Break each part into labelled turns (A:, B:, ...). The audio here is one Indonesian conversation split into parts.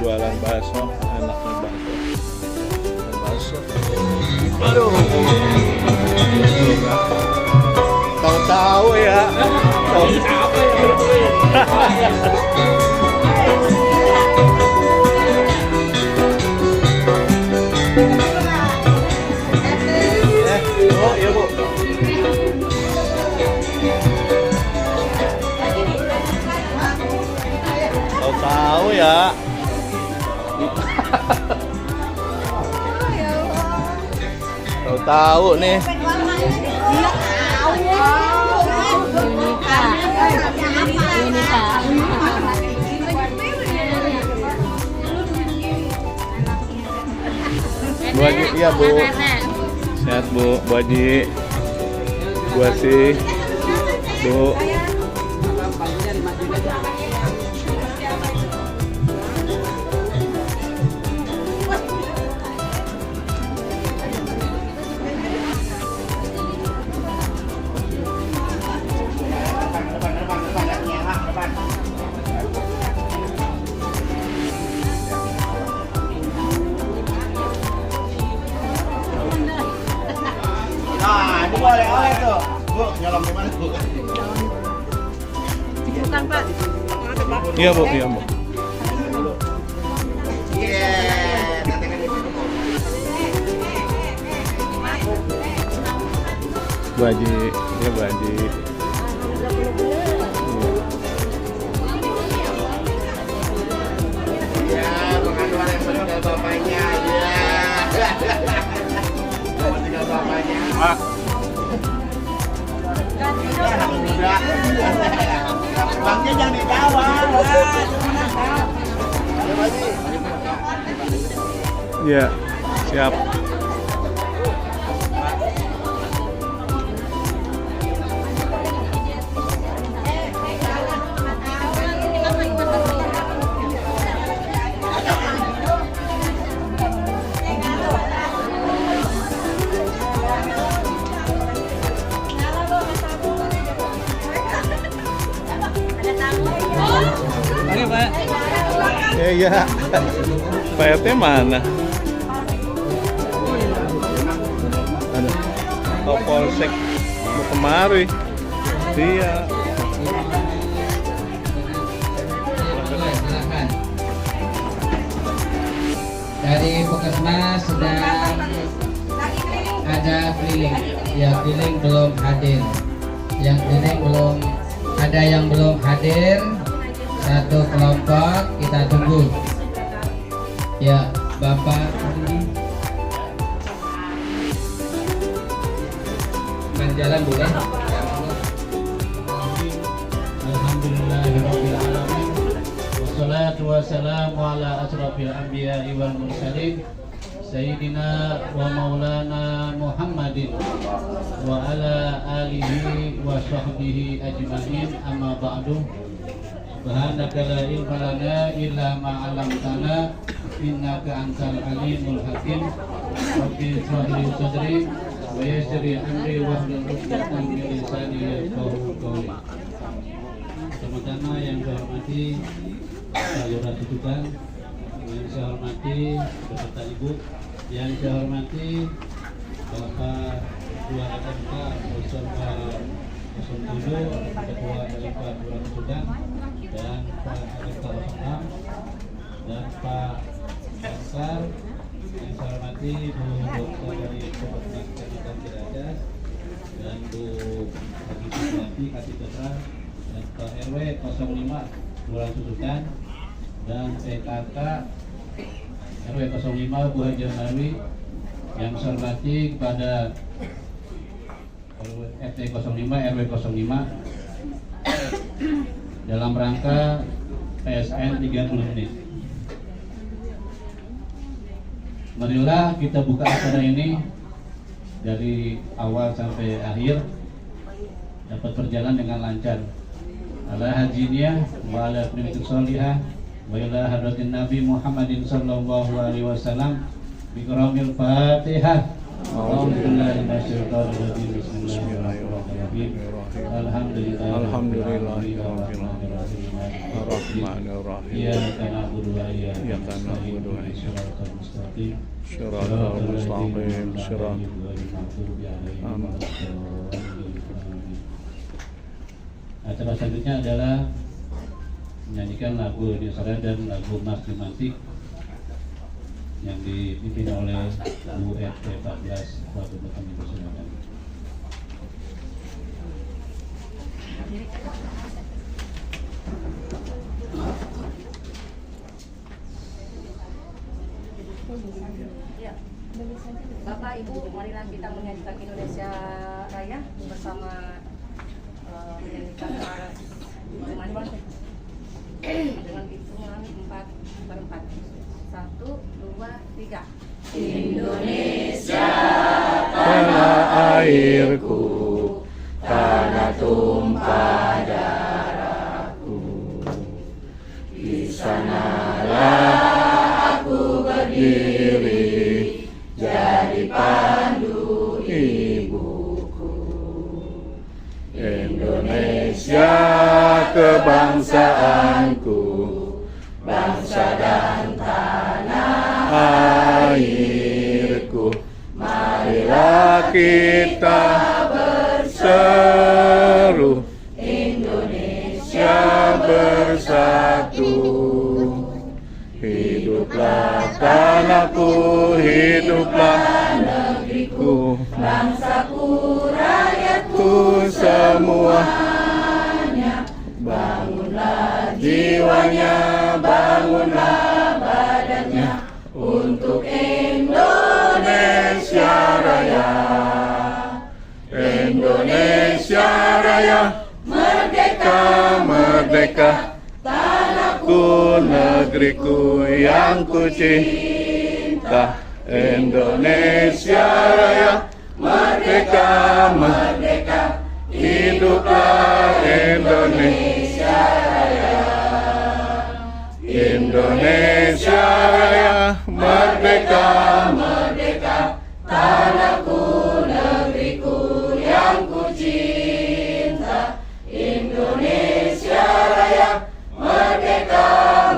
A: jualan bakso, enak nih bakso. Aduh, tahu-tahu ya. Oh iya Bu. Tahu ya. Tahu nih. Bu Haji, iya Bu. Sehat Bu, Bu Haji. Bu Haji. Bu.
B: Nah, ini boleh tuh. Bu, nyolong di mana, Bu?
C: Bukan, Pak.
A: Iya Bu, iya Bu.
B: Iya,
A: Bu Haji, iya Bu Haji.
B: iya, pengaduan yang meninggal bapaknya, iya. Meninggal bapaknya.
A: Pak.
B: Udah. Bangnya jangan dikawal.
A: Iya, siap.
C: Oke, Pak.
A: Iya. Pak RT mana? Ada. Oh, Polsek mau kemari. Iya.
D: Silakan. Dari Puskesmas sedang ada keliling. Ya, keliling belum hadir. Yang keliling belum ada yang belum hadir. Satu kelompok kita tunggu. Ya, Bapak. Jalan boleh.
E: Alhamdulillahirabbil alamin. Wassalatu wassalamu ala asrofil anbiya'i wal mursalin Sayyidina wa maulana Muhammadin wa ala alihi wa sahbihi ajma'in, amma ba'du. Subhanaka la ilma lana illa ma 'allamtana innaka antal alimul hakim. Rabbi shrah li sadri wa yassir li amri wahlul 'uqdatam min lisani yafqahu qawli. Pertama yang saya hormati Pak Lurah Tutukan, yang saya hormati beserta Ibu, yang saya hormati Bapak Ketua LMK 07, Ketua LMK Lurah Tutukan, dan Pak LMK 06, dan Pak Bangsar, yang saya hormati Bu Dokter dari Kementerian Pendidikan Ciracas, dan Bu Haji Supriyati Kapitra, dan Pak RW 05 Lurah Tutukan, dan PKK RW 05 Bu Haji Nawi, yang saya hormati kepada RT 05 RW 05 dalam rangka PSN 30 menit. Marilah kita buka acara ini dari awal sampai akhir dapat berjalan dengan lancar. Ala hajiniyah wa ala primitus solihah wa ila hadratin Nabi Muhammadin sallallahu alaihi wasallam bi karamil Fatihah. Alhamdulillah Bismillahirrahmanirrahim. Alhamdulillah.
A: Ar-Rahmanir-Rahim.
E: Iyyaka na'budu wa iyyaka
A: Iyyaka
E: nasta'in.
A: na'budu wa
E: Shiratal mustaqim.
A: Shiratal mustaqim. Shiratal. Amin.
E: Acara selanjutnya adalah menyanyikan lagu Nisara dan lagu Mas Jumantik yang dipimpin oleh Bu RT14 Bapak kami persilakan.
C: Ya. Bapak Ibu, marilah kita menyanyikan Indonesia Raya bersama menyanyikan dengan hitungan 4/4. 1, 2, 3. Indonesia
A: Tanah airku, tanah tumpah darahku. Di sanalah aku berdiri, jadi pandu ibuku. Indonesia kebangsaanku, bangsa dan tanah airku. Marilah kita berseru, Indonesia bersatu. Hiduplah tanahku, hiduplah negeriku, bangsaku, rakyatku semuanya. Bangunlah jiwanya, bangunlah badannya untuk Indonesia Raya. Indonesia Raya, merdeka, merdeka. Tanahku, negeriku yang ku cinta. Indonesia Raya, merdeka, merdeka. Hiduplah Indonesia Raya. Indonesia Raya, merdeka, merdeka. Tanahku, negeriku yang ku cinta. Indonesia Raya, merdeka,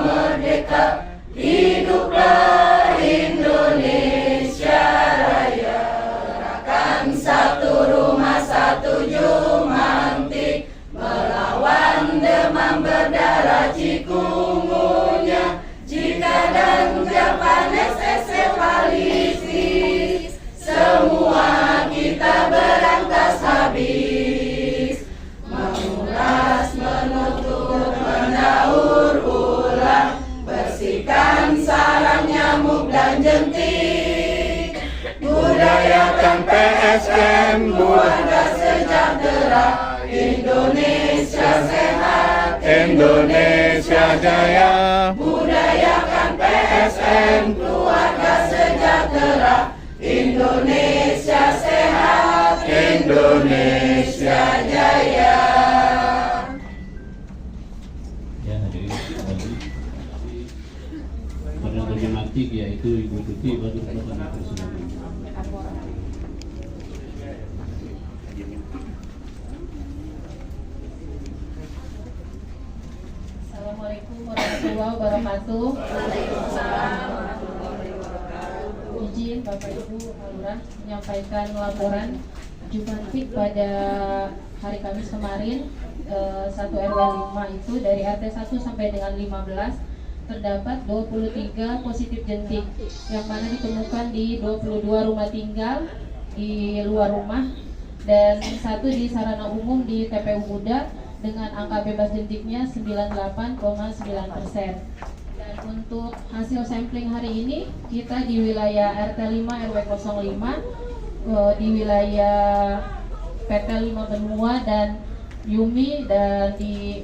A: merdeka. Hiduplah Indonesia Raya. Gerakan satu rumah, satu jumantik, melawan demam berdarah cikungunya. Jika dan Japanes encephalitis, semua kita berangkas habis. Mengulas, menutup, mendaur ulang, bersihkan sarang nyamuk dan jentik. Budayakan PSN, warga sejahtera. Indonesia sehat, Indonesia jaya. Budayakan PSN, keluarga sejahtera. Indonesia sehat, Indonesia jaya.
E: Ya, hadirin sekalian. Pada Jumantik yaitu Ibu Tuti baru kami persilakan.
F: Assalamualaikum warahmatullahi wabarakatuh. Izin Bapak Ibu Lurah menyampaikan laporan Jumantik pada hari Kamis kemarin 1 RW 5 itu dari RT 1 sampai dengan 15 terdapat 23 positif jentik yang mana ditemukan di 22 rumah tinggal di luar rumah dan satu di sarana umum di TPU Muda dengan angka bebas jentiknya 98,9%. Dan untuk hasil sampling hari ini kita di wilayah RT 5 RW 05 di wilayah PT 5 Benua dan Yumi dan di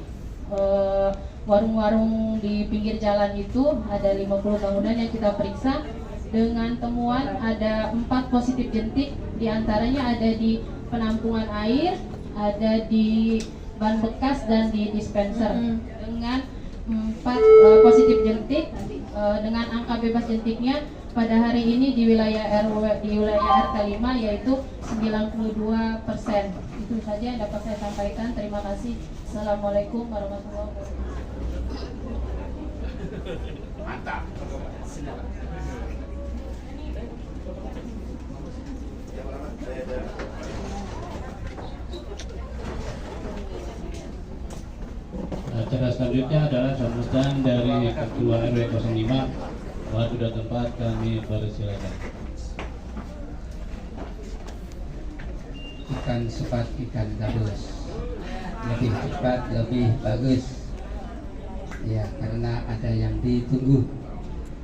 F: warung-warung di pinggir jalan itu ada 50 bangunan yang kita periksa dengan temuan ada 4 positif jentik, diantaranya ada di penampungan air, ada di ban bekas dan di dispenser dengan 4 positif jentik dengan angka bebas jentiknya pada hari ini di wilayah RT 5 yaitu 92%. Itu saja yang dapat saya sampaikan. Terima kasih. Assalamualaikum warahmatullahi wabarakatuh.
B: Mantap.
E: Acara selanjutnya adalah sambutan dari Ketua RW 05. Waktu dan tempat kami persilakan.
D: Ikan cepat, ikan gabus. Lebih cepat, lebih bagus. Ya, karena ada yang ditunggu.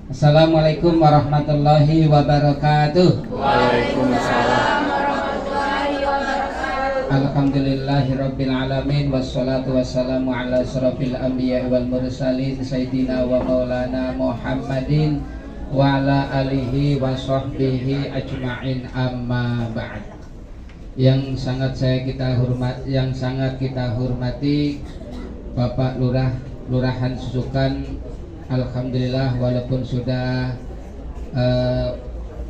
D: Assalamualaikum warahmatullahi wabarakatuh.
A: Waalaikumsalam.
D: Alhamdulillahirabbil alamin wassalatu wassalamu ala asyrafil anbiya'i wal mursalin sayyidina wa maulana Muhammadin wa ala alihi wa sahbihi ajma'in, amma ba'd. Yang sangat kita hormati Bapak Lurahan Susukan, alhamdulillah walaupun sudah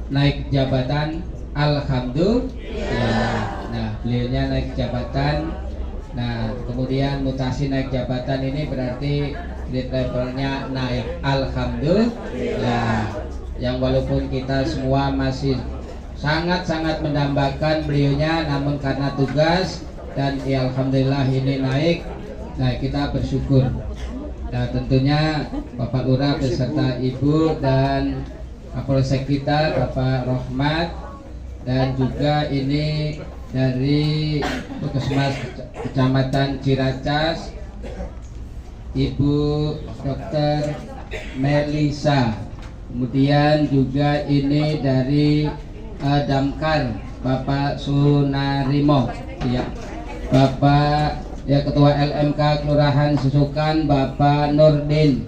D: naik jabatan, alhamdulillah. Nah, beliaunya naik jabatan. Nah, kemudian mutasi naik jabatan ini berarti grade levelnya naik, alhamdulillah. Yang walaupun kita semua masih sangat-sangat mendambakan beliaunya, namun karena tugas dan ya alhamdulillah ini naik. Nah, kita bersyukur. Nah, tentunya Bapak Lurah beserta Ibu dan Kapolsek kita Bapak Rohmat, dan juga ini dari Puskesmas Kecamatan Ciracas Ibu Dr. Melisa. Kemudian juga ini dari Damkar Bapak Sunarimo, ya. Bapak ya Ketua LMK Kelurahan Susukan Bapak Nurdin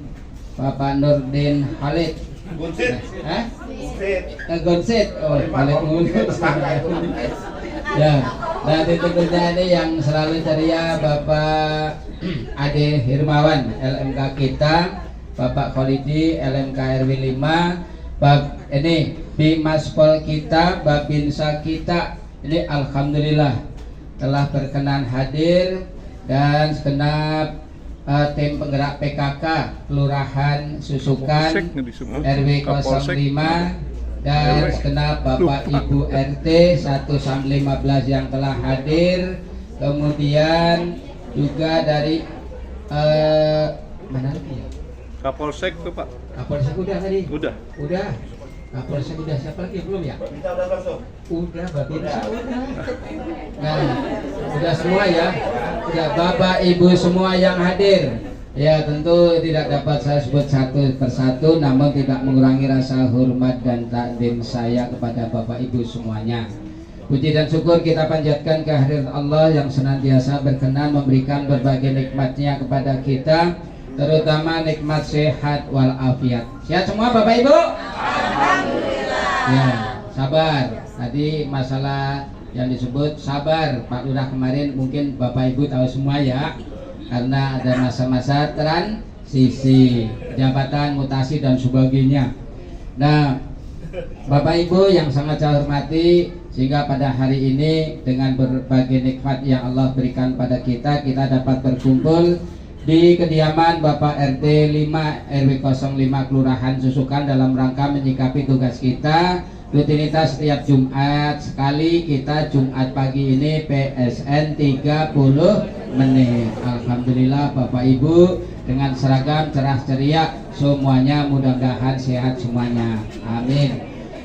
D: Halid.
B: Gunsit.
D: Gonsit. Oh, Halid Gunsit. Ya, dan tentunya ini yang selalu ceria Bapak Ade Hirmawan LMK kita, Bapak Kholidi LMK RW 5, ini Bimaspol kita, Babinsa kita, ini alhamdulillah telah berkenan hadir, dan segenap tim penggerak PKK Kelurahan Susukan RW 05 dan segenap Bapak Ibu RT 1-15 yang telah hadir. Kemudian juga dari mana lagi ya?
A: Kapolsek tuh Pak.
D: Kapolsek udah tadi?
A: Udah.
D: Kapolsek udah, siapa lagi belum ya?
B: Kita udah masuk.
D: Udah, Babinsa udah. Nah, udah semua ya. Udah Bapak Ibu semua yang hadir. Ya, tentu tidak dapat saya sebut satu persatu, namun tidak mengurangi rasa hormat dan takdim saya kepada Bapak Ibu semuanya. Puji dan syukur kita panjatkan kehadirat Allah yang senantiasa berkenan memberikan berbagai nikmatnya kepada kita, terutama nikmat sehat walafiat. Sehat semua Bapak Ibu? Alhamdulillah. Ya, sabar. Tadi masalah yang disebut sabar Pak Lurah kemarin mungkin Bapak Ibu tahu semua ya, karena ada masa-masa transisi jabatan, mutasi dan sebagainya. Nah, Bapak Ibu yang sangat saya hormati, sehingga pada hari ini dengan berbagai nikmat yang Allah berikan pada kita dapat berkumpul di kediaman Bapak RT 5 RW 05 Kelurahan Susukan dalam rangka menyikapi tugas kita. Rutinitas setiap Jumat sekali, kita Jumat pagi ini PSN 30 menit. Alhamdulillah Bapak Ibu dengan seragam cerah ceria semuanya, mudah-mudahan sehat semuanya, amin.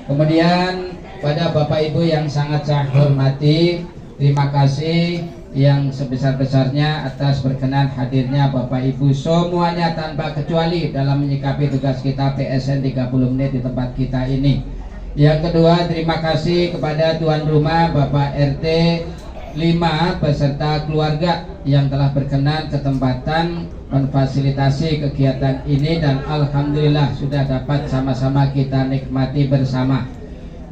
D: Kemudian pada Bapak Ibu yang sangat saya hormati, terima kasih yang sebesar-besarnya atas berkenan hadirnya Bapak Ibu semuanya tanpa kecuali dalam menyikapi tugas kita PSN 30 menit di tempat kita ini. Yang kedua, terima kasih kepada tuan rumah Bapak RT 5 beserta keluarga yang telah berkenan ketempatan memfasilitasi kegiatan ini, dan alhamdulillah sudah dapat sama-sama kita nikmati bersama.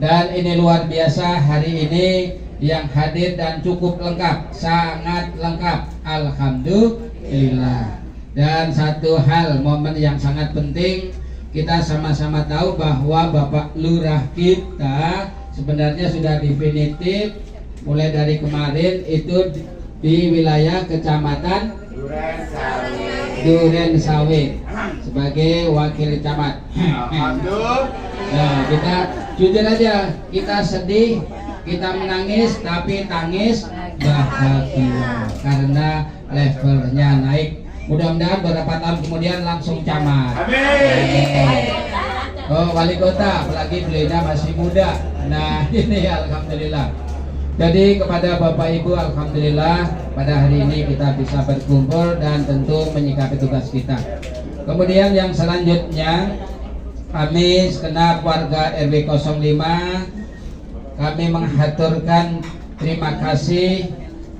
D: Dan ini luar biasa hari ini yang hadir dan cukup lengkap, sangat lengkap, alhamdulillah. Dan satu hal, momen yang sangat penting, kita sama-sama tahu bahwa Bapak Lurah kita sebenarnya sudah definitif mulai dari kemarin itu di wilayah Kecamatan Durensawit. Duren Sawit sebagai wakil camat.
B: Alhamdulillah.
D: Nah, kita jujur aja, kita sedih, kita menangis, tapi tangis bahagia karena levelnya naik. Mudah-mudahan beberapa tahun kemudian langsung camat.
B: Amin.
D: Oh, wali kota, apalagi beliaunya masih muda. Nah, ini alhamdulillah. Jadi kepada Bapak Ibu, alhamdulillah pada hari ini kita bisa berkumpul dan tentu menyikapi tugas kita. Kemudian yang selanjutnya, kami segenap warga RW 05, kami menghaturkan terima kasih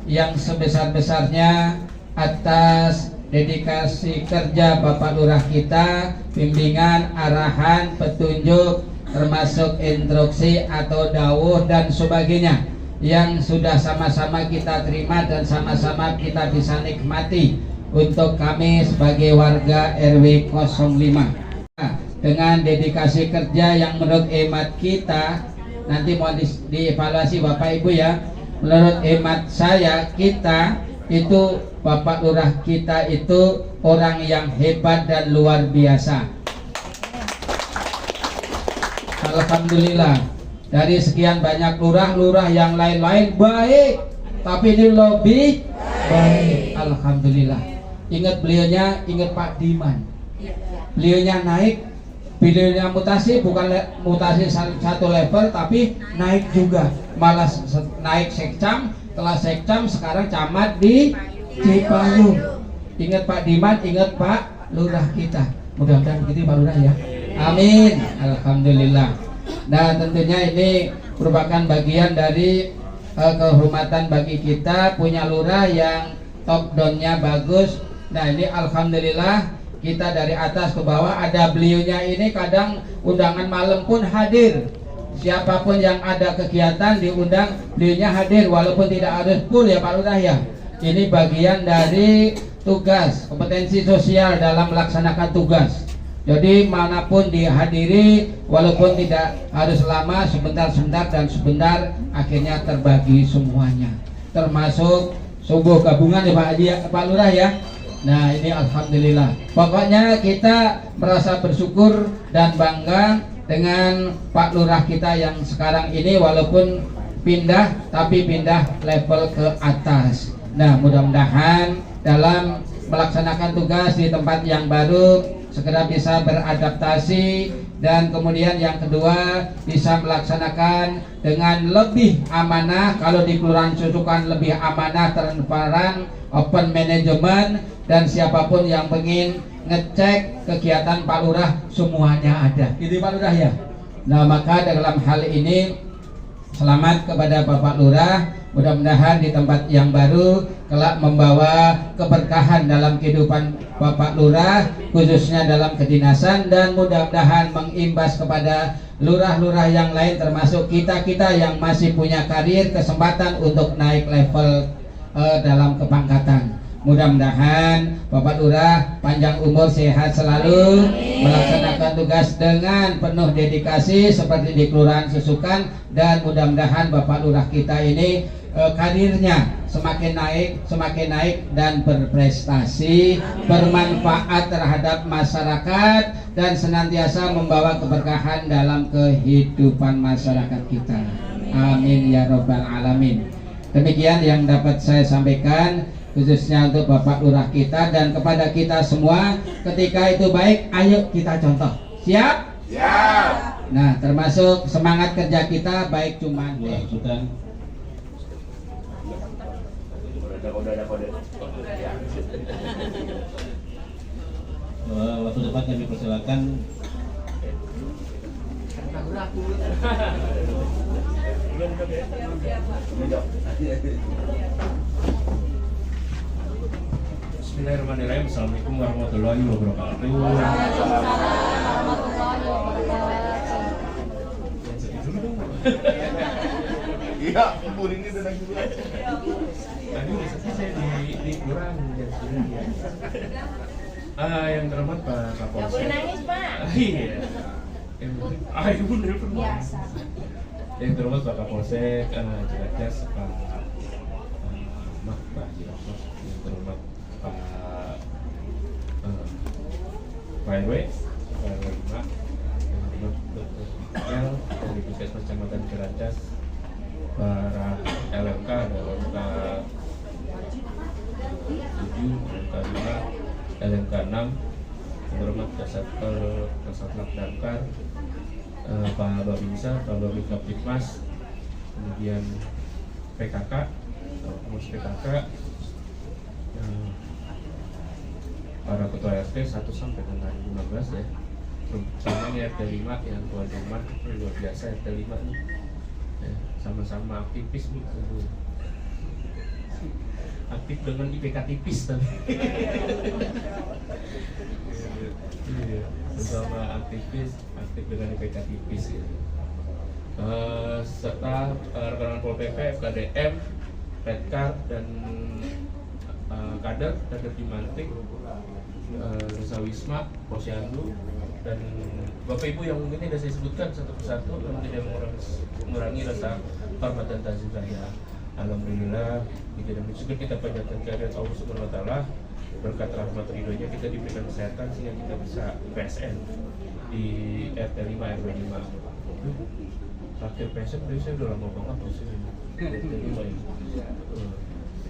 D: yang sebesar-besarnya atas dedikasi kerja Bapak Lurah kita, bimbingan, arahan, petunjuk, termasuk instruksi atau dawuh dan sebagainya yang sudah sama-sama kita terima dan sama-sama kita bisa nikmati untuk kami sebagai warga RW 05. Dengan dedikasi kerja yang menurut hemat kita, nanti mau dievaluasi Bapak Ibu ya, menurut hemat saya, kita itu Bapak Lurah kita itu orang yang hebat dan luar biasa. Alhamdulillah, dari sekian banyak lurah yang lain-lain baik, tapi ini lebih baik. Alhamdulillah. Ingat beliaunya, ingat Pak Diman. Beliaunya naik, beliaunya mutasi, bukan mutasi satu level, tapi naik juga. Malah naik sekcam, setelah sekcam sekarang camat di Cipayung. Ingat Pak Diman, ingat Pak Lurah kita. Mudah-mudahan begitu Pak Lurah ya. Amin. Alhamdulillah. Nah, tentunya ini merupakan bagian dari kehormatan bagi kita punya lurah yang top down-nya bagus. Nah, ini alhamdulillah kita dari atas ke bawah ada beliaunya ini, kadang undangan malam pun hadir. Siapapun yang ada kegiatan diundang, beliaunya hadir walaupun tidak harus full ya Pak Lurah ya. Ini bagian dari tugas kompetensi sosial dalam melaksanakan tugas. Jadi manapun dihadiri, walaupun tidak harus lama, sebentar-sebentar dan sebentar, akhirnya terbagi semuanya. Termasuk subuh gabungan ya Pak Haji, Pak Lurah ya. Nah, ini alhamdulillah. Pokoknya kita merasa bersyukur dan bangga dengan Pak Lurah kita yang sekarang ini, walaupun pindah, tapi pindah level ke atas. Nah, mudah-mudahan dalam melaksanakan tugas di tempat yang baru segera bisa beradaptasi, dan kemudian yang kedua bisa melaksanakan dengan lebih amanah. Kalau di Kelurahan Susukan lebih amanah, transparan, open management, dan siapapun yang ingin ngecek kegiatan Pak Lurah semuanya ada. Itu Pak Lurah ya. Nah, maka dalam hal ini selamat kepada Bapak Lurah. Mudah-mudahan di tempat yang baru kelak membawa keberkahan dalam kehidupan Bapak Lurah, khususnya dalam kedinasan, dan mudah-mudahan mengimbas kepada lurah-lurah yang lain, termasuk kita-kita yang masih punya karir, kesempatan untuk naik level dalam kepangkatan. Mudah-mudahan Bapak Lurah panjang umur, sehat selalu, melaksanakan tugas dengan penuh dedikasi seperti di Kelurahan Susukan, dan mudah-mudahan Bapak Lurah kita ini karirnya semakin naik dan berprestasi, bermanfaat terhadap masyarakat, dan senantiasa membawa keberkahan dalam kehidupan masyarakat kita. Amin ya robbal alamin. Demikian yang dapat saya sampaikan, khususnya untuk Bapak Lurah kita dan kepada kita semua. Ketika itu baik, ayo kita contoh. Siap? Siap. Nah, termasuk semangat kerja kita baik cuman
E: waktu depan kami persilakan.
G: Bismillahirrahmanirrahim. Assalamualaikum warahmatullahi wabarakatuh.
B: Iya, ibu ini sedang juga.
G: Tadi udah selesai di Kelurahan ya. Yang terhormat Pak Kapolsek.
C: Boleh nangis Pak.
G: Iya. Ibu nelfon biasa. Yang terhormat Pak Kapolsek, Cilacas, Pak Mak, Pak Jirokos, yang terhormat Pak Pak RW 5, Dr. dari Puskesmas Kecamatan Ciracas, para LMK, ada LMK 7, LMK 5, LMK 6, terhormat Kasatlantas Damkar, Pak Babinsa, Pak Babinsa Kapitmas, kemudian PKK, pengurus PKK, para ketua RT 1 sampai dengan 15 ya. Sama ini RT 5 yang tuan rumah, luar biasa RT 5 nih ya, sama-sama aktivis nih, aktif dengan IPK tipis tapi iya, bersama aktif dengan IPK tipis ya. Serta rekan Pol PP, FKDM, Redkar dan kader Dimantik, Nusa Wisma, Posyandu, dan Bapak Ibu yang mungkin tidak saya sebutkan satu persatu, namun tidak mengurangi rasa hormat dan ta'zim saya. Alhamdulillah, kita bersyukur kita panjatkan kehadirat Allah Subhanahu wa taala, berkat rahmat ridhonya kita diberikan kesehatan sehingga kita bisa PSN di RT 5 RW 5. Terakhir PSN saya udah lama banget di sini. RT 5 ya.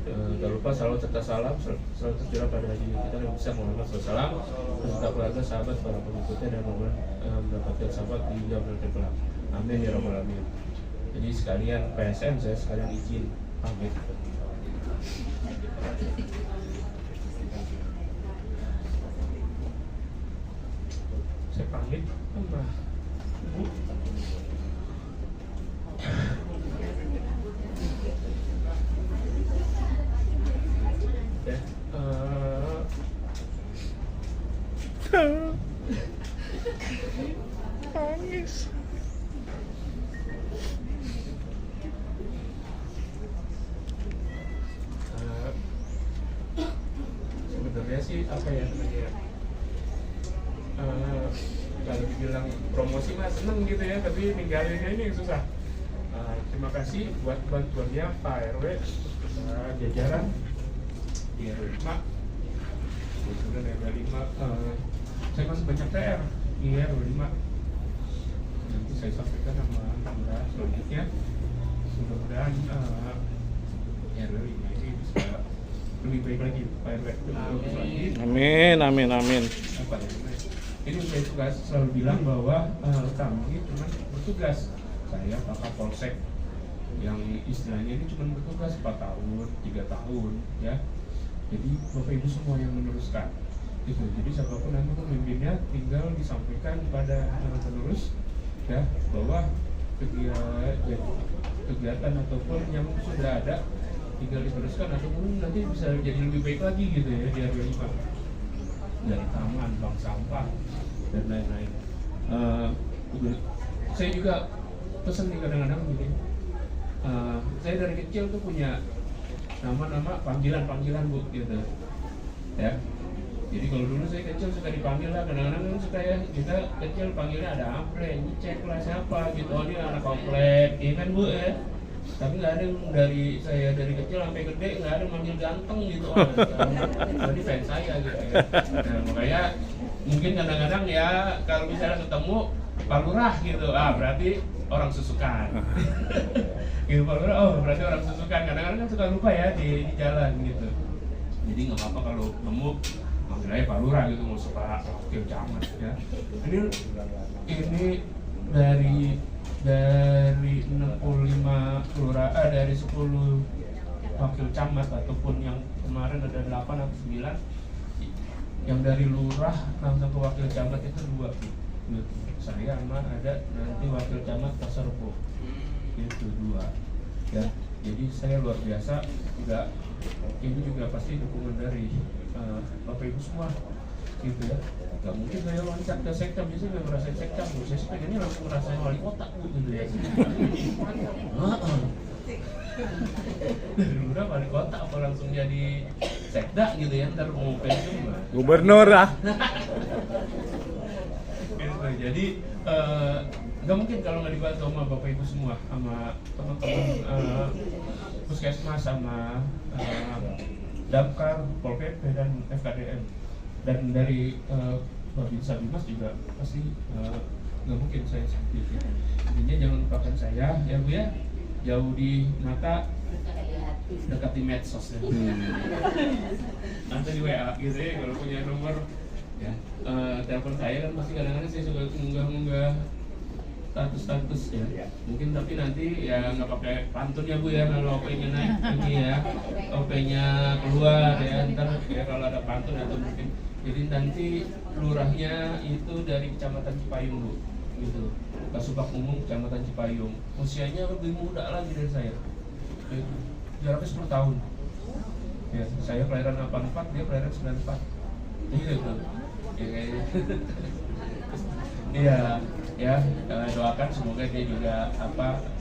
G: Jangan lupa salawat serta salam selalu tercurah pada haji kita yang bisa Muhammad SAW beserta keluarga, sahabat, para pengikutnya dan mendapatkan sahabat di jalan kelak. Amin ya rabbal alamin. Jadi sekalian PSN saya sekalian izin pamit. Saya pamit sama Bu.
A: Nangis.
G: Sebenarnya sih apa ya namanya? Kalau dibilang promosi mah seneng gitu ya, tapi ninggalinnya ini yang susah. Terima kasih buat bantuannya Pak RW, jajaran di RW 5. Kemudian RW 5, saya masih banyak PR di RW 5. Nanti saya sampaikan sama Anda selanjutnya. Mudah-mudahan RW 5 ini bisa lebih baik lagi, Pak RW.
A: Amin, amin, amin.
G: Apa ya? Ini saya juga selalu bilang bahwa kami cuma bertugas. Saya Pak Kapolsek yang istilahnya ini cuma bertugas 4 tahun, 3 tahun ya. Jadi Bapak Ibu semua yang meneruskan gitu. Jadi siapapun nanti pemimpinnya tinggal disampaikan kepada penerus ya bahwa kegiatan ataupun yang sudah ada tinggal diteruskan ataupun nanti bisa jadi lebih baik lagi gitu ya di RW 5, dari taman, bank sampah dan lain-lain. Saya juga pesan nih kadang-kadang gini, saya dari kecil tuh punya nama-nama panggilan Bu gitu ya. Jadi kalau dulu saya kecil suka dipanggil lah, kadang-kadang kan suka ya, kita kecil panggilnya ada Ample, cek lah siapa gitu, oh dia anak komplek, iya kan Bu ya. Tapi nggak ada yang dari saya dari kecil sampai gede nggak ada manggil ganteng gitu, jadi fans saya gitu ya. Nah makanya mungkin kadang-kadang ya kalau misalnya ketemu Pak Lurah gitu, berarti orang susukan. Gitu Pak Lurah, oh berarti orang susukan. Kadang-kadang kan suka lupa ya di jalan gitu. Jadi nggak apa-apa kalau ketemu manggil aja Pak Lurah gitu, nggak usah Pak Wakil Camat ya. Ini dari 65 lurah, dari 10 wakil camat ataupun yang kemarin ada 8 atau 9, yang dari lurah langsung ke wakil camat itu 2 gitu. Saya sama ada nanti wakil camat Pasarbo itu 2 ya. Jadi saya luar biasa juga, ini juga pasti dukungan dari Bapak Ibu semua gitu ya. Gak mungkin saya loncat ke sektam, biasanya nggak ngerasain sektam, saya sih pengennya langsung ngerasain wali kota gitu ya. Dari udah wali kota apa langsung jadi sekda gitu ya, ntar mau pensiun
A: Gubernur lah.
G: gitu. Jadi nggak mungkin kalau nggak dibantu sama Bapak Ibu semua, sama teman-teman Puskesmas, sama Damkar, Pol PP dan FKDM. Dan dari Babinsa Bimas juga pasti nggak mungkin saya seperti itu. Intinya jangan lupakan saya ya Bu ya, jauh di mata dekat di medsos ya. Nanti di WA gitu ya kalau punya nomor ya, telepon saya kan pasti kadang-kadang saya suka unggah-unggah status ya. Mungkin tapi nanti ya nggak pakai pantun ya Bu ya, kalau OP-nya naik ini ya, OP-nya keluar ya, ntar ya kalau ada pantun atau mungkin. Jadi nanti lurahnya itu dari Kecamatan Cipayung Bu, gitu. Kasubag Umum Kecamatan Cipayung. Usianya lebih muda lagi dari saya. Jaraknya 10 tahun. Ya, saya kelahiran 84, dia kelahiran 94. Gitu. Ya kayaknya. Iya, ya doakan semoga dia juga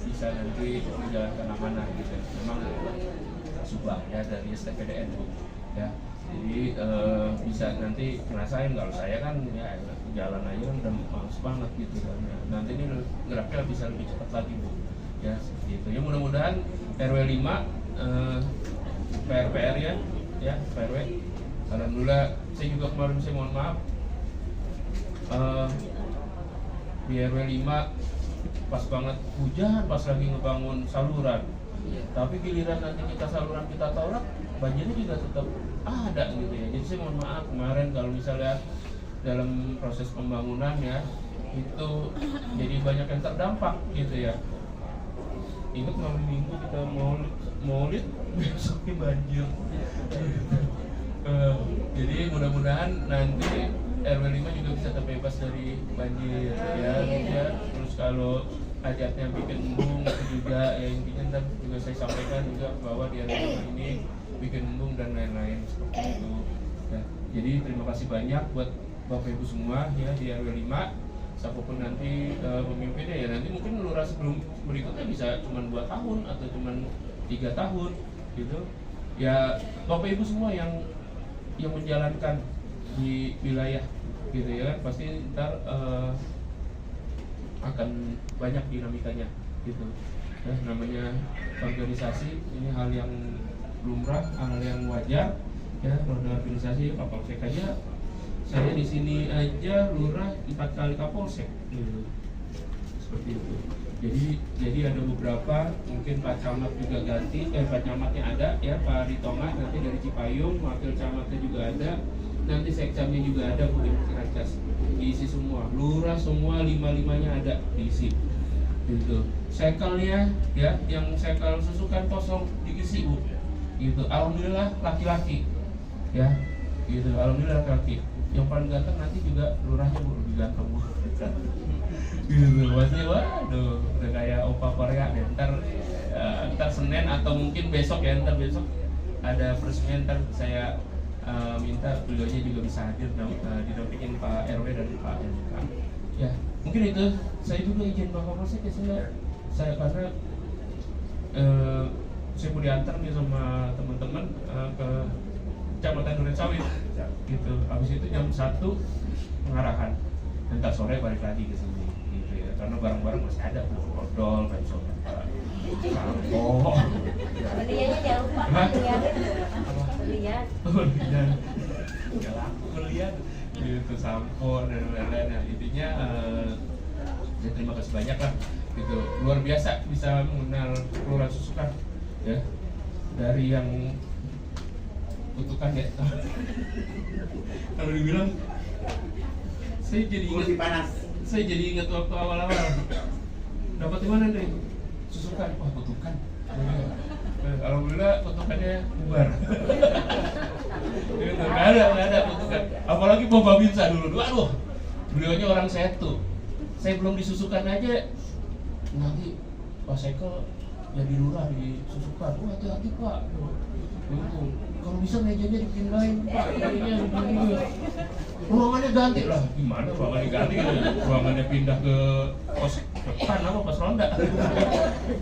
G: bisa nanti menjalankan amanah gitu. Memang Kasubag ya dari STPDN Bu. Ya. Jadi bisa nanti ngerasain, kalau saya kan ya jalan aja kan udah males banget gitu kan. Nanti ini geraknya bisa lebih cepat lagi Bu. Ya, gitu. Ya mudah-mudahan RW 5 PR ya PRW. Alhamdulillah saya juga kemarin saya mohon maaf di RW 5 pas banget hujan pas lagi ngebangun saluran. Tapi giliran nanti kita saluran kita tolak, banjirnya juga tetap ada gitu ya. Jadi saya mohon maaf kemarin kalau misalnya dalam proses pembangunan ya itu jadi banyak yang terdampak gitu ya. Ingat malam minggu kita maulid besoknya banjir. Jadi mudah-mudahan nanti RW 5 juga bisa terbebas dari banjir ya. Terus kalau hajatnya bikin embung itu juga ya, intinya ntar juga saya sampaikan juga bahwa di RW 5 ini bikin embung dan lain-lain seperti itu ya. Jadi terima kasih banyak buat Bapak Ibu semua ya di RW 5. Siapapun nanti pemimpinnya ya, nanti mungkin lurah sebelum berikutnya bisa cuma 2 tahun atau cuma 3 tahun gitu ya. Bapak Ibu semua yang menjalankan di wilayah gitu ya kan, pasti ntar akan banyak dinamikanya gitu ya. Namanya organisasi ini hal yang lumrah, hal yang wajar ya. Roda organisasi Kapolsek aja, saya di sini aja lurah 4 kali Kapolsek gitu. Seperti itu. Jadi ada beberapa, mungkin Pak Camat juga ganti, Pak Camatnya ada ya, Pak Ritonga nanti dari Cipayung, Wakil Camatnya juga ada, nanti Sekcamnya juga ada, Bu Ciracas, diisi semua, lurah semua 5-5-nya ada diisi, gitu. Sekelnya ya, yang sekel susukan kosong diisi Bu, gitu. Alhamdulillah laki-laki, ya, gitu. Alhamdulillah laki-laki. Yang paling ganteng nanti juga lurahnya Bu, lebih ganteng Bu. Gitu, pasti waduh udah kayak opa Korea deh. Ntar Senin atau mungkin besok ya, ntar besok ada peresmian, ntar saya minta beliaunya juga bisa hadir didampingin Pak RW dan Pak LK. Ya mungkin itu, saya juga izin Bapak Polsek ya, saya karena saya mau diantar nih sama teman-teman ke Kecamatan Duren Sawit gitu. Habis itu jam 1 pengarahan, ntar sore balik lagi ke sini gitu ya, karena barang-barang masih ada, odol, bensin, sampo.
C: Beliannya jangan lupa belian.
G: Nggak laku belian gitu, sampo dan lain-lain. Nah, intinya ya terima kasih banyak lah gitu, luar biasa bisa mengenal Kelurahan Susukan ya, dari yang kutukan ya. Kalau dibilang saya jadi ingat waktu awal-awal dapat di mana nih Susukan, wah kutukan. Alhamdulillah kutukannya bubar. Gitu, nggak ada kutukan. Apalagi Bapak Babinsa dulu, aduh, beliaunya orang Setu. Saya belum disusukan aja, nanti Pak Sekel jadi lurah di Susukan. Wah hati-hati Pak. Gitu. Kalau bisa mejanya dipindahin Pak, ruangannya ganti lah. Gimana ruangannya ganti? Ruangannya pindah ke pos depan apa pos ronda?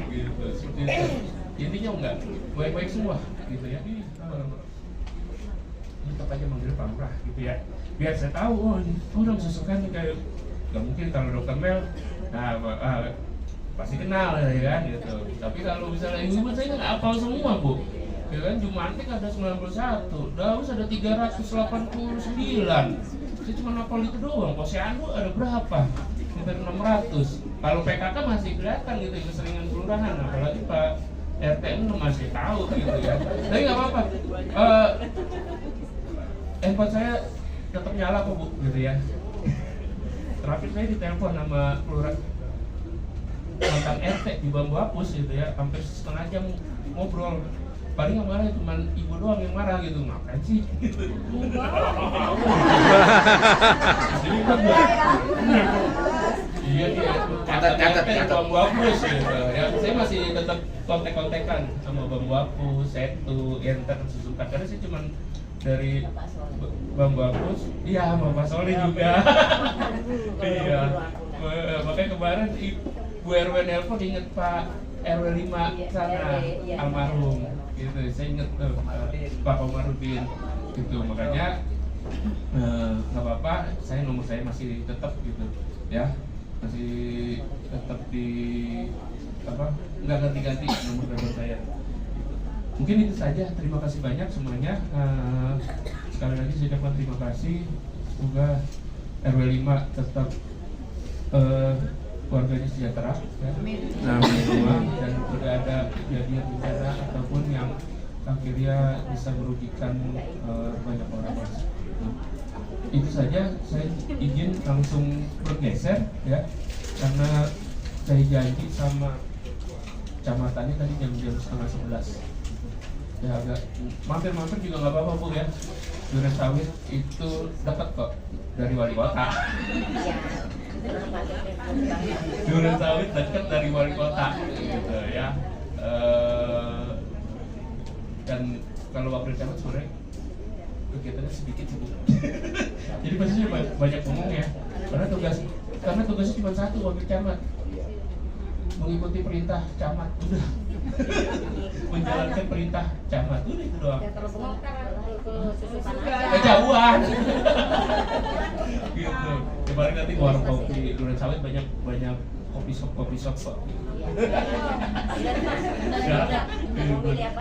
G: Gitu, seperti itu. Intinya enggak baik-baik semua, gitu ya. Tetap aja manggil Pak Lurah, gitu ya. Biar saya tahu, oh udah Susukan kayak nggak mungkin kalau Dokter Mel, pasti kenal ya kan, gitu. Tapi kalau misalnya ibu saya nggak hafal semua Bu. Ya kan, Jumantik ada 91, Daus ada 389, Saya cuma hafal itu doang. Posyandu ada berapa? Sekitar 600. Kalau PKK masih kelihatan gitu keseringan kelurahan, apalagi Pak RT 6 masih tahu gitu ya. Tapi nggak apa-apa. Handphone saya tetap nyala kok Bu, gitu ya. Terakhir saya ditelepon sama kelurahan mantan RT di Bambu Hapus gitu ya, hampir setengah jam ngobrol. Paling yang marah cuma ibu doang yang marah gitu, ngapain sih? Gitu. Jadi kan iya dia catat Bambu Hapus gitu ya. Saya masih tetap kontek-kontekan sama Bambu Hapus, Setu, Enter, Susukan, karena saya cuma dari Bambu Hapus, iya sama Pak Soli juga. Iya, makanya kemarin Bu RW nelpon inget Pak RW 5 sana almarhum gitu, saya inget tuh Pak Komarudin gitu, makanya nggak apa-apa, nomor saya masih tetap gitu ya, masih tetap di nggak ganti-ganti nomor telepon saya. Mungkin itu saja, terima kasih banyak semuanya. Sekali lagi saya ucapkan terima kasih, semoga RW 5 tetap keluarganya sejahtera ya. Amin. Dan tidak ada kejadian bencana ataupun yang akhirnya bisa merugikan banyak orang. Itu saja, saya izin langsung bergeser ya, karena saya janji sama kecamatannya tadi jam 10:30 ya, agak mampir-mampir juga nggak apa-apa Bu ya. Duren Sawit itu dekat kok dari wali kota. Duren Sawit dekat dari wali kota gitu ya. Dan kalau wakil camat sebenarnya kegiatannya sedikit sih Bu. Jadi pasti banyak ngomong ya. Karena tugasnya cuma satu, wakil camat, mengikuti perintah camat, udah. Menjalankan perintah camat, udah itu doang. Kejauhan. Gitu. Kemarin nanti warung kopi Duren Sawit banyak kopi shop kok.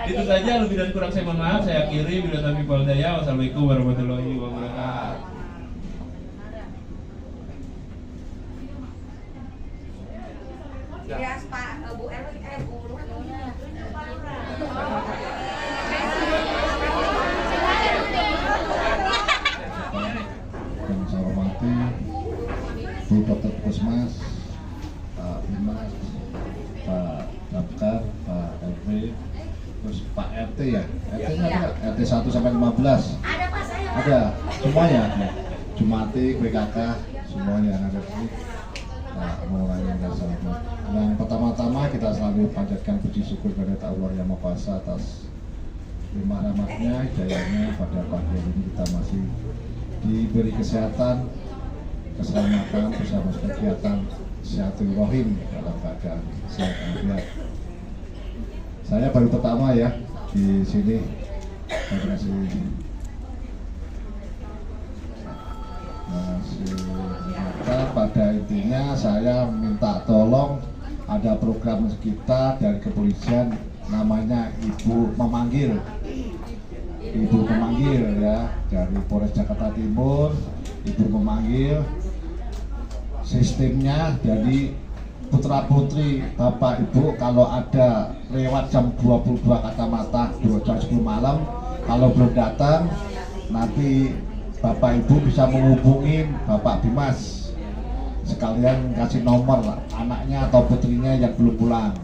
G: Itu saja, lebih dan kurang saya mohon maaf. Saya akhiri, bila taufiq wal hidayah. Wassalamualaikum warahmatullahi wabarakatuh.
C: Ya, Pak Bu RW, Bu Lurah.
H: Yang saya hormati Bu Dr. Kusmas, Pak Bimas, Pak Dabkar, Pak RW, terus Pak RT ya. RT-nya ada, RT 1 sampai 15.
C: Ada Pak, saya.
H: Ada, semuanya ada. Jumati, BKK, semuanya yang ada di sini. Nah, mulai yang pertama-tama kita selalu panjatkan puji syukur kepada Allah Yang Maha Kuasa atas limpah rahmatnya, hidayahnya pada pagi hari ini kita masih diberi kesehatan, keselamatan bersama kegiatan silaturahim dalam keadaan sehat walafiat. Saya baru pertama ya di sini. Terima kasih. Pada intinya saya minta tolong, ada program kita dari kepolisian namanya Ibu Memanggil ya, dari Polres Jakarta Timur. Ibu Memanggil sistemnya jadi putra putri Bapak Ibu kalau ada lewat jam 22 kacamata 2 jam 10 malam, kalau belum datang nanti Bapak Ibu bisa menghubungi Bapak Bimas sekalian kasih nomor anaknya atau putrinya yang belum pulang.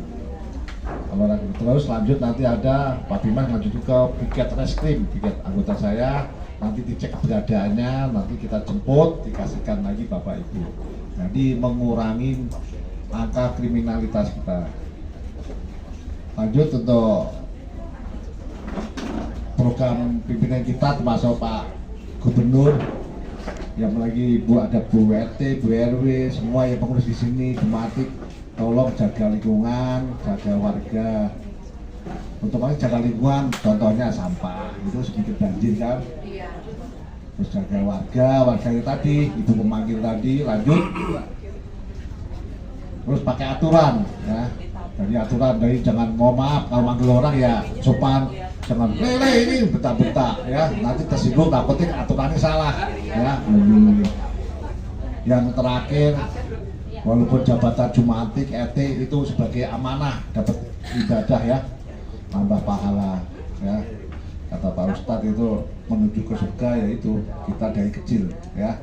H: Kalau lagi terus lanjut nanti ada Pak Bimas lanjut ke piket reskrim, piket anggota saya, nanti dicek keberadaannya, nanti kita jemput, dikasihkan lagi Bapak Ibu. Jadi mengurangi angka kriminalitas kita. Lanjut untuk program pimpinan kita termasuk Pak Gubernur, yang lagi ada Bu RT, Bu RW, semua yang pengurus di sini, Jematik, tolong jaga lingkungan, jaga warga. Untuk jaga lingkungan, contohnya sampah itu sedikit banjir kan. Terus jaga warganya tadi, Ibu Memanggil tadi, lanjut. Terus pakai aturan ya. Jadi aturan dari jangan, mohon maaf kalau manggil orang ya sopan, jangan lele ini bentak-bentak ya, nanti tersinggung takutnya aturannya salah. ya, belum memilih. Yang terakhir, walaupun jabatan Jumantik, ET itu sebagai amanah dapat ibadah ya, tambah pahala ya. Kata Pak Ustadz itu menuju ke surga yaitu kita dari kecil ya.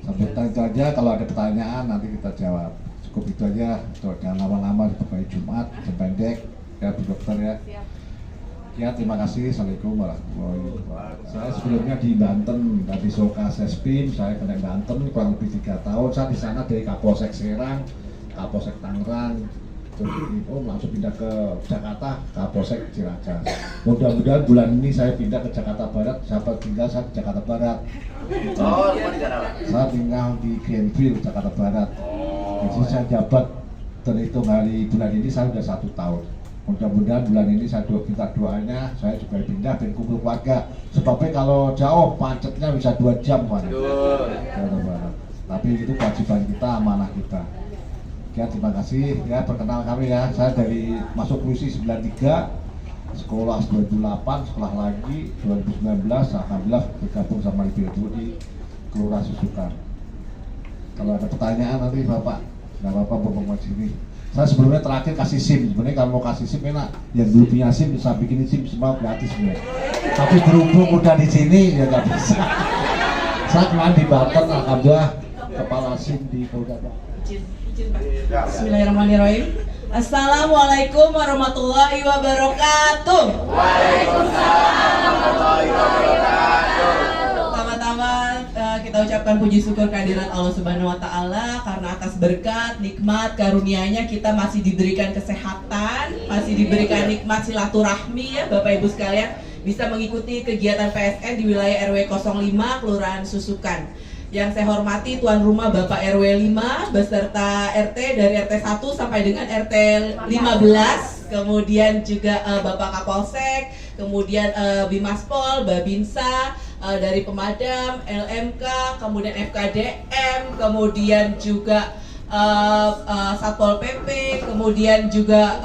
H: Sampai itu aja, kalau ada pertanyaan nanti kita jawab. Cukup itu aja untuk jangan lama-lama sebagai Jumat, sependek ya Bu Dokter ya. Ya terima kasih. Assalamualaikum warahmatullahi wabarakatuh. Saya sebelumnya di Banten, dari Soka Sespim, saya kena Banten kurang lebih 3 tahun. Saya di sana dari Kapolsek Serang, Kapolsek Tangerang, langsung pindah ke Jakarta, Kapolsek Ciracas. Mudah-mudahan bulan ini saya pindah ke Jakarta Barat. Siapa tinggal saya di Jakarta Barat. Saya tinggal di Greenfield, Jakarta Barat. Jadi saya jabat terhitung hari bulan ini saya sudah 1 tahun. Mudah-mudahan bulan ini saya minta doanya, saya juga pindah dan kumpul keluarga. Sebabnya kalau jauh macetnya bisa 2 jam Pak. Tapi itu kewajiban kita, amanah kita. Ya terima kasih ya, perkenal kami ya. Saya dari masuk Rusi 93, sekolah 2008, sekolah lagi 2019, alhamdulillah bergabung sama Ibu di Kelurahan Susukan. Kalau ada pertanyaan nanti Bapak, nggak apa-apa ngomong sini. Saya sebelumnya terakhir kasih SIM, sebenarnya kalau mau kasih SIM enak, yang belum punya SIM bisa bikin SIM semua gratis sebenarnya. Tapi berhubung udah di sini ya nggak bisa. Saya kemarin di Banten, alhamdulillah kepala SIM di Polda.
I: Bismillahirrahmanirrahim. Assalamualaikum warahmatullahi wabarakatuh. Waalaikumsalam warahmatullahi wabarakatuh. Pertama-tama kita ucapkan puji syukur kehadirat Allah Subhanahu wa taala karena atas berkat, nikmat, karunia-Nya kita masih diberikan kesehatan, masih diberikan nikmat silaturahmi ya Bapak Ibu sekalian, bisa mengikuti kegiatan PSN di wilayah RW 05 Kelurahan Susukan. Yang saya hormati tuan rumah Bapak RW 5 beserta RT dari RT 1 sampai dengan RT 15, kemudian juga Bapak Kapolsek, kemudian Bimaspol, Babinsa, dari Pemadam, LMK, kemudian FKDM, kemudian juga Satpol PP, kemudian juga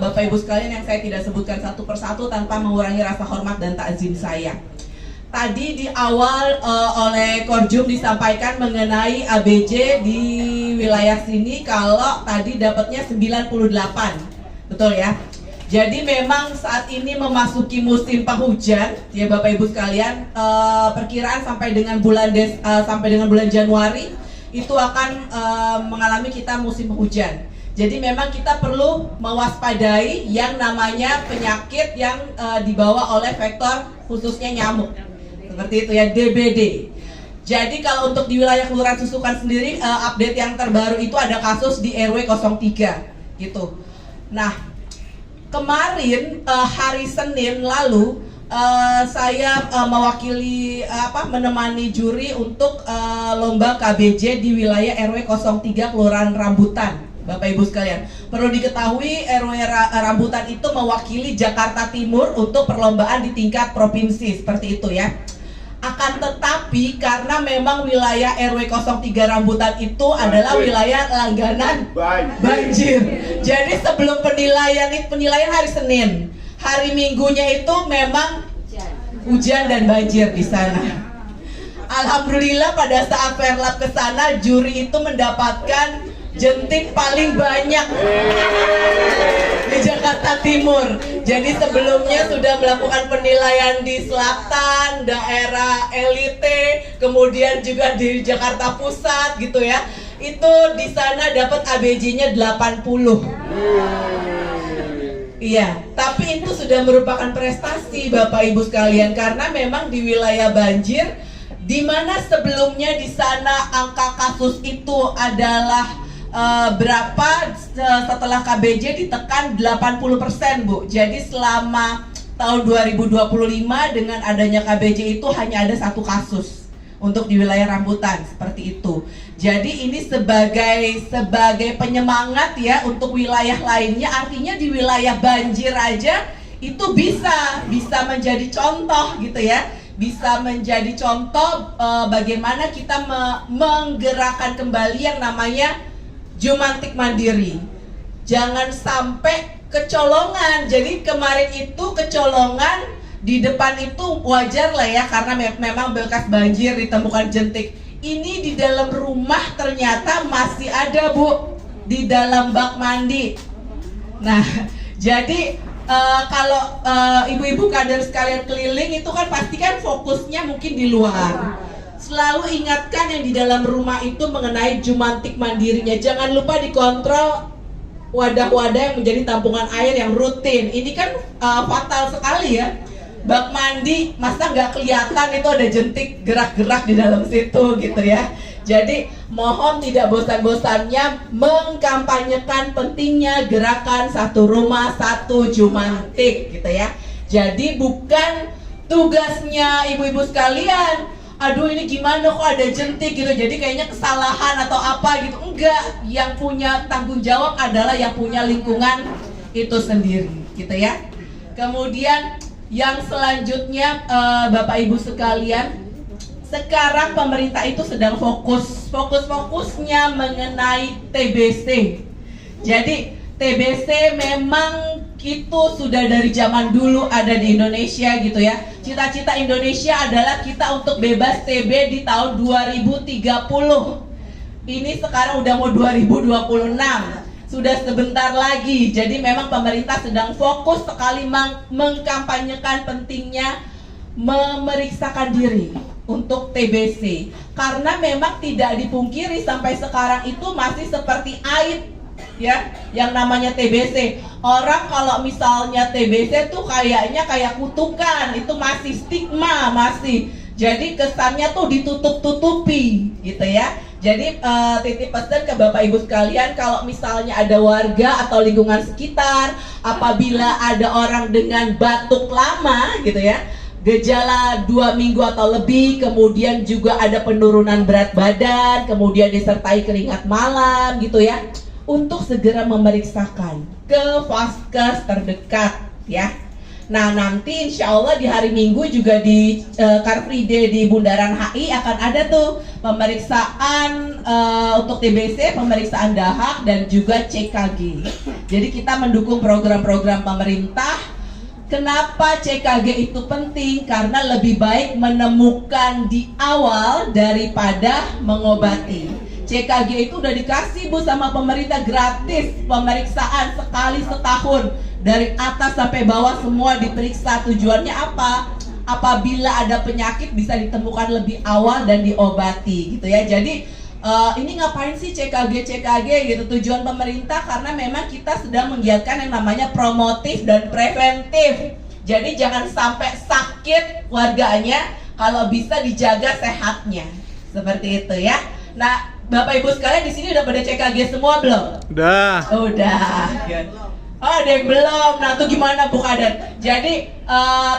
I: Bapak Ibu sekalian yang saya tidak sebutkan satu persatu tanpa mengurangi rasa hormat dan takzim saya. Tadi di awal oleh Korjum disampaikan mengenai ABJ di wilayah sini kalau tadi dapatnya 98, betul ya? Jadi memang saat ini memasuki musim penghujan ya Bapak Ibu sekalian, perkiraan sampai dengan bulan Januari itu akan mengalami kita musim penghujan. Jadi memang kita perlu mewaspadai yang namanya penyakit yang dibawa oleh vektor khususnya nyamuk. Seperti itu ya, DBD. Jadi kalau untuk di wilayah Kelurahan Susukan sendiri, update yang terbaru itu ada kasus di RW 03 gitu. Nah, kemarin hari Senin lalu saya mewakili menemani juri untuk lomba KBJ di wilayah RW 03 Kelurahan Rambutan. Bapak Ibu sekalian, perlu diketahui RW Rambutan itu mewakili Jakarta Timur untuk perlombaan di tingkat provinsi, seperti itu ya. Akan tetapi karena memang wilayah RW 03 Rambutan itu adalah wilayah langganan banjir. Jadi sebelum penilaian hari Senin, hari Minggunya itu memang hujan dan banjir di sana. Alhamdulillah pada saat Verlab ke sana, juri itu mendapatkan jentik paling banyak di Jakarta Timur. Jadi sebelumnya sudah melakukan penilaian di selatan, daerah Elite, kemudian juga di Jakarta Pusat gitu ya. Itu di sana dapat ABJ-nya 80. Iya, tapi itu sudah merupakan prestasi Bapak Ibu sekalian karena memang di wilayah banjir di mana sebelumnya di sana angka kasus itu adalah berapa, setelah KBJ ditekan 80% Bu. Jadi selama tahun 2025 dengan adanya KBJ itu hanya ada 1 kasus untuk di wilayah Rambutan, seperti itu. Jadi ini sebagai penyemangat ya untuk wilayah lainnya, artinya di wilayah banjir aja itu bisa menjadi contoh gitu ya. Bisa menjadi contoh bagaimana kita menggerakkan kembali yang namanya Jumantik Mandiri. Jangan sampai kecolongan. Jadi kemarin itu kecolongan di depan itu wajar lah ya, karena memang bekas banjir ditemukan jentik. Ini di dalam rumah ternyata masih ada, Bu, di dalam bak mandi. Nah, jadi kalau ibu-ibu kader sekalian keliling itu kan pasti kan fokusnya mungkin di luar. Selalu ingatkan yang di dalam rumah itu mengenai jumantik mandirinya. Jangan lupa dikontrol wadah-wadah yang menjadi tampungan air yang rutin. Ini kan fatal sekali ya. Bak mandi masa nggak kelihatan itu ada jentik gerak-gerak di dalam situ gitu ya. Jadi mohon tidak bosan-bosannya mengkampanyekan pentingnya gerakan satu rumah satu jumantik gitu ya. Jadi bukan tugasnya ibu-ibu sekalian, aduh ini gimana kok ada jentik gitu, jadi kayaknya kesalahan atau apa gitu. Enggak, yang punya tanggung jawab adalah yang punya lingkungan itu sendiri gitu ya. Kemudian yang selanjutnya Bapak Ibu sekalian, sekarang pemerintah itu sedang fokusnya mengenai TBC. Jadi TBC memang itu sudah dari zaman dulu ada di Indonesia gitu ya. Cita-cita Indonesia adalah kita untuk bebas TB di tahun 2030. Ini sekarang udah mau 2026. Sudah sebentar lagi. Jadi memang pemerintah sedang fokus sekali mengkampanyekan pentingnya memeriksakan diri untuk TBC. Karena memang tidak dipungkiri sampai sekarang itu masih seperti aib ya, yang namanya TBC. Orang kalau misalnya TBC tuh kayaknya kayak kutukan, itu masih stigma, masih. Jadi kesannya tuh ditutup-tutupi gitu ya. Jadi titip pesan ke Bapak Ibu sekalian, kalau misalnya ada warga atau lingkungan sekitar, apabila ada orang dengan batuk lama gitu ya, gejala 2 minggu atau lebih, kemudian juga ada penurunan berat badan, kemudian disertai keringat malam gitu ya, untuk segera memeriksakan ke vaskes terdekat ya. Nah nanti insya Allah di hari Minggu juga di Car Free Day di Bundaran HI akan ada tuh pemeriksaan untuk TBC, pemeriksaan dahak dan juga CKG. Jadi kita mendukung program-program pemerintah. Kenapa CKG itu penting? Karena lebih baik menemukan di awal daripada mengobati. CKG itu udah dikasih Bu sama pemerintah gratis, pemeriksaan sekali setahun. Dari atas sampai bawah semua diperiksa. Tujuannya apa? Apabila ada penyakit bisa ditemukan lebih awal dan diobati gitu ya. Jadi ini ngapain sih CKG gitu? Tujuan pemerintah karena memang kita sedang menggiatkan yang namanya promotif dan preventif. Jadi jangan sampai sakit warganya, kalau bisa dijaga sehatnya. Seperti itu ya. Nah, Bapak Ibu sekalian di sini udah pada CKG semua belum? Udah. Oh, ada yang belum. Nah, itu gimana Bu Kader? Jadi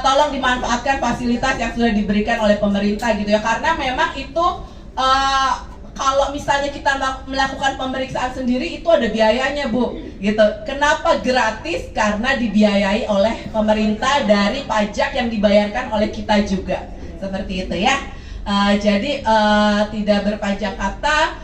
I: tolong dimanfaatkan fasilitas yang sudah diberikan oleh pemerintah gitu ya. Karena memang itu kalau misalnya kita melakukan pemeriksaan sendiri itu ada biayanya Bu gitu. Kenapa gratis? Karena dibiayai oleh pemerintah dari pajak yang dibayarkan oleh kita juga. Seperti itu ya. Jadi tidak berpanjang kata,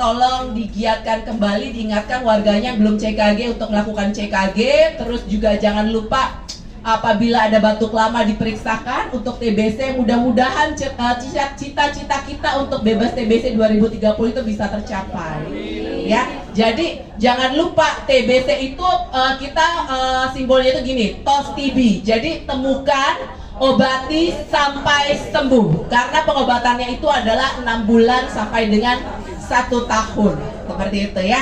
I: tolong digiatkan kembali, diingatkan warganya yang belum CKG untuk melakukan CKG. Terus juga jangan lupa apabila ada batuk lama diperiksakan untuk TBC. Mudah-mudahan cita-cita kita untuk bebas TBC 2030 itu bisa tercapai ya. Jadi jangan lupa TBC itu kita simbolnya itu gini, tos TB. Jadi temukan, obati sampai sembuh, karena pengobatannya itu adalah 6 bulan sampai dengan 1 tahun, seperti itu ya.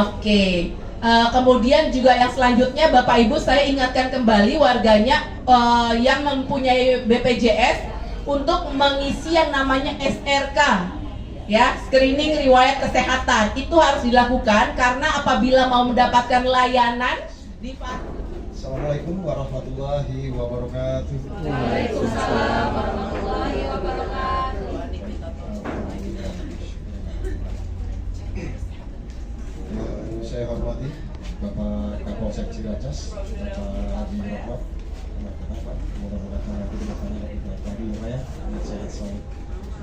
I: Oke. Kemudian juga yang selanjutnya Bapak Ibu, saya ingatkan kembali warganya yang mempunyai BPJS untuk mengisi yang namanya SRK ya, screening riwayat kesehatan. Itu harus dilakukan karena apabila mau mendapatkan layanan di
H: Assalamualaikum warahmatullahi wabarakatuh.
C: Waalaikumsalam warahmatullahi wabarakatuh.
H: Saya hormati Bapak Kapolsek Ciracas, Bapak Adi Rokok. Mudah-mudahan nanti ke depannya lebih baik lagi ya, sehat selalu.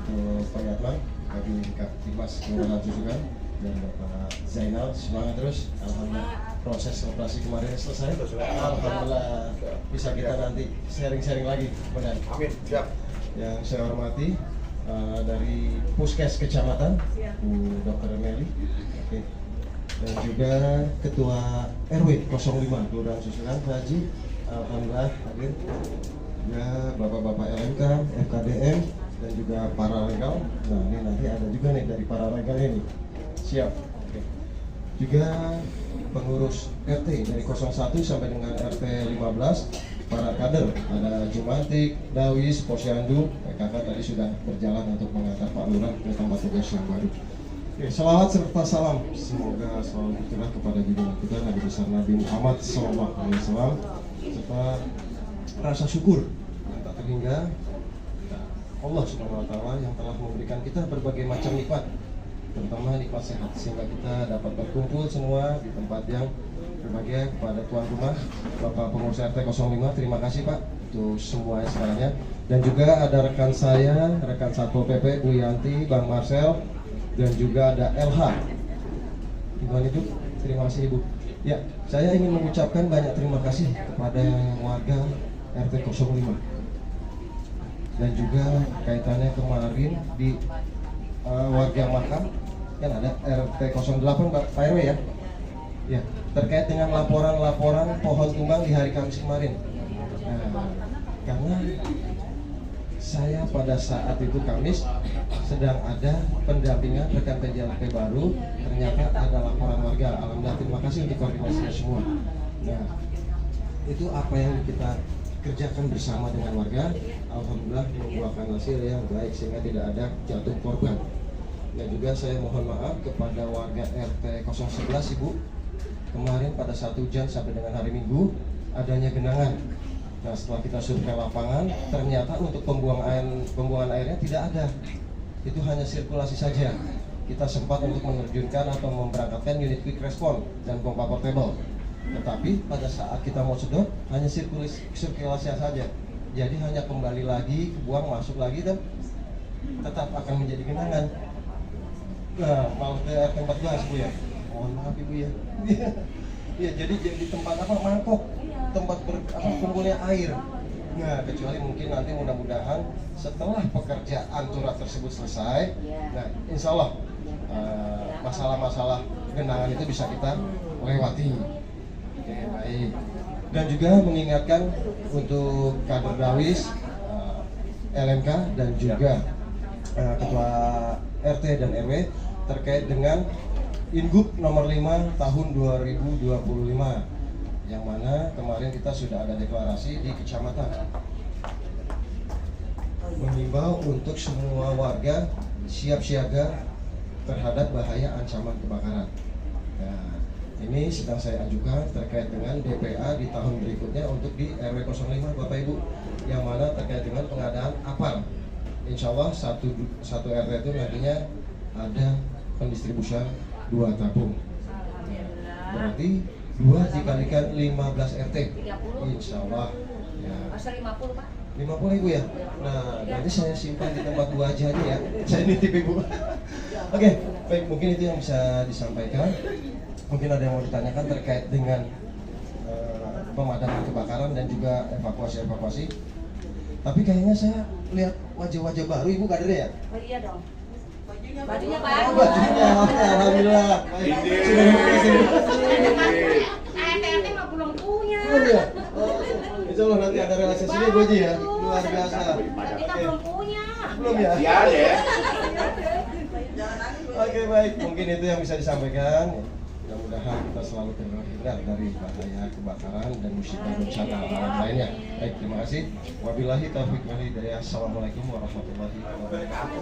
H: Untuk Pak Yatman, bagi Kak Timas Kelurahan Susukan, dan Bapak Zainal, semangat terus. Alhamdulillah
J: proses operasi kemarin selesai. Alhamdulillah bisa kita nanti sharing-sharing lagi. Benar.
B: Amin. Siap.
J: Yang saya hormati dari Puskes Kecamatan, Bu Dr. Meli. Oke. Dan juga Ketua RW 05 Kelurahan Susulan, Pak Haji. Alhamdulillah hadir. Ya, Bapak-bapak LMK, FKDM, dan juga para legal. Nah, ini nanti ada juga nih dari para legal ini. Siap. Oke. Juga pengurus RT dari 01 sampai dengan RT 15, para kader, ada Jumantik, Dawis, Posyandu, kakak tadi sudah berjalan untuk mengantar Pak Lurah ke tempat tugas yang baru. Oke, salawat serta salam semoga selalu tercurah kepada junjungan kita Nabi besar Nabi Muhammad SAW, serta rasa syukur yang tak terhingga Allah Subhanahu wa Ta'ala yang telah memberikan kita berbagai macam nikmat, terutama nikmat sehat, sehingga kita dapat berkumpul semua di tempat yang berbahagia. Kepada tuan rumah Bapak Pengurus RT 05, terima kasih Pak untuk semua semuanya. Dan juga ada rekan saya, rekan Satpol PP Bu Yanti, Bang Marcel, dan juga ada LH. Gimana itu? Terima kasih Ibu. Ya, saya ingin mengucapkan banyak terima kasih kepada warga RT 05. Dan juga kaitannya kemarin di warga makam kan ada RT 08 Pak RW ya. Ya, terkait dengan laporan-laporan pohon tumbang di hari Kamis kemarin. Nah, karena saya pada saat itu Kamis sedang ada pendampingan rekan PJLP baru, ternyata ada laporan warga. Alhamdulillah, terima kasih untuk koordinasinya semua. Nah, itu apa yang kita kerjakan bersama dengan warga, alhamdulillah membuahkan hasil yang baik sehingga tidak ada jatuh korban. Dan juga saya mohon maaf kepada warga RT 011 Ibu, kemarin pada saat hujan sampai dengan hari Minggu adanya genangan. Nah, setelah kita survei lapangan, ternyata untuk pembuangan airnya tidak ada. Itu hanya sirkulasi saja. Kita sempat untuk menerjunkan atau memberangkatkan unit quick response dan pompa portable. Tetapi pada saat kita mau sedot, hanya sirkulasi saja. Jadi hanya kembali lagi, buang, masuk lagi, dan tetap akan menjadi genangan. Nah, mau ke RT 14 Bu ya. Mohon maaf Ibu ya. Ya, jadi tempat apa? Mangkok. Tempat kumpulnya air. Nah, kecuali mungkin nanti mudah-mudahan setelah pekerjaan turap tersebut selesai, nah insya Allah masalah-masalah genangan itu bisa kita lewati. Oke, baik. Dan juga mengingatkan untuk kader Dawis, LMK, dan juga ketua RT dan RW terkait dengan Ingup nomor 5 tahun 2025. Yang mana kemarin kita sudah ada deklarasi di kecamatan mengimbau untuk semua warga siap siaga terhadap bahaya ancaman kebakaran. Nah, ini sedang saya ajukan terkait dengan DPA di tahun berikutnya untuk di RW 05 Bapak Ibu, yang mana terkait dengan pengadaan APAR. Insya Allah satu RT itu nantinya ada pendistribusian 2 tabung. Berarti 2 dikalikan 15 RT, insya Allah ya.
C: Masa 50 Pak?
J: 50 Ibu ya? Nah, nanti saya simpan di tempat 2 aja ya. Saya nitip Ibu. Oke, baik, mungkin itu yang bisa disampaikan. Mungkin ada yang mau ditanyakan terkait dengan pemadaman kebakaran dan juga evakuasi. Tapi kayaknya saya lihat wajah-wajah baru Ibu kadernya ya?
C: Oh iya dong. Bajunya Pak?
J: Oh, bajunya, alhamdulillah.
C: ART mah belum punya.
J: Belum ya? Insya Allah nanti ada realisasinya Bu Haji ya? Luar biasa.
C: Kita belum punya.
J: Belum ya?
B: Iya deh.
J: Oke, baik, mungkin itu yang bisa disampaikan. Mudah-mudahan kita selalu terhindar dari bahaya kebakaran dan musibah bencana alam lainnya. Baik, terima kasih. Wabillahi taufiq wal hidayah. Assalamualaikum warahmatullahi wabarakatuh.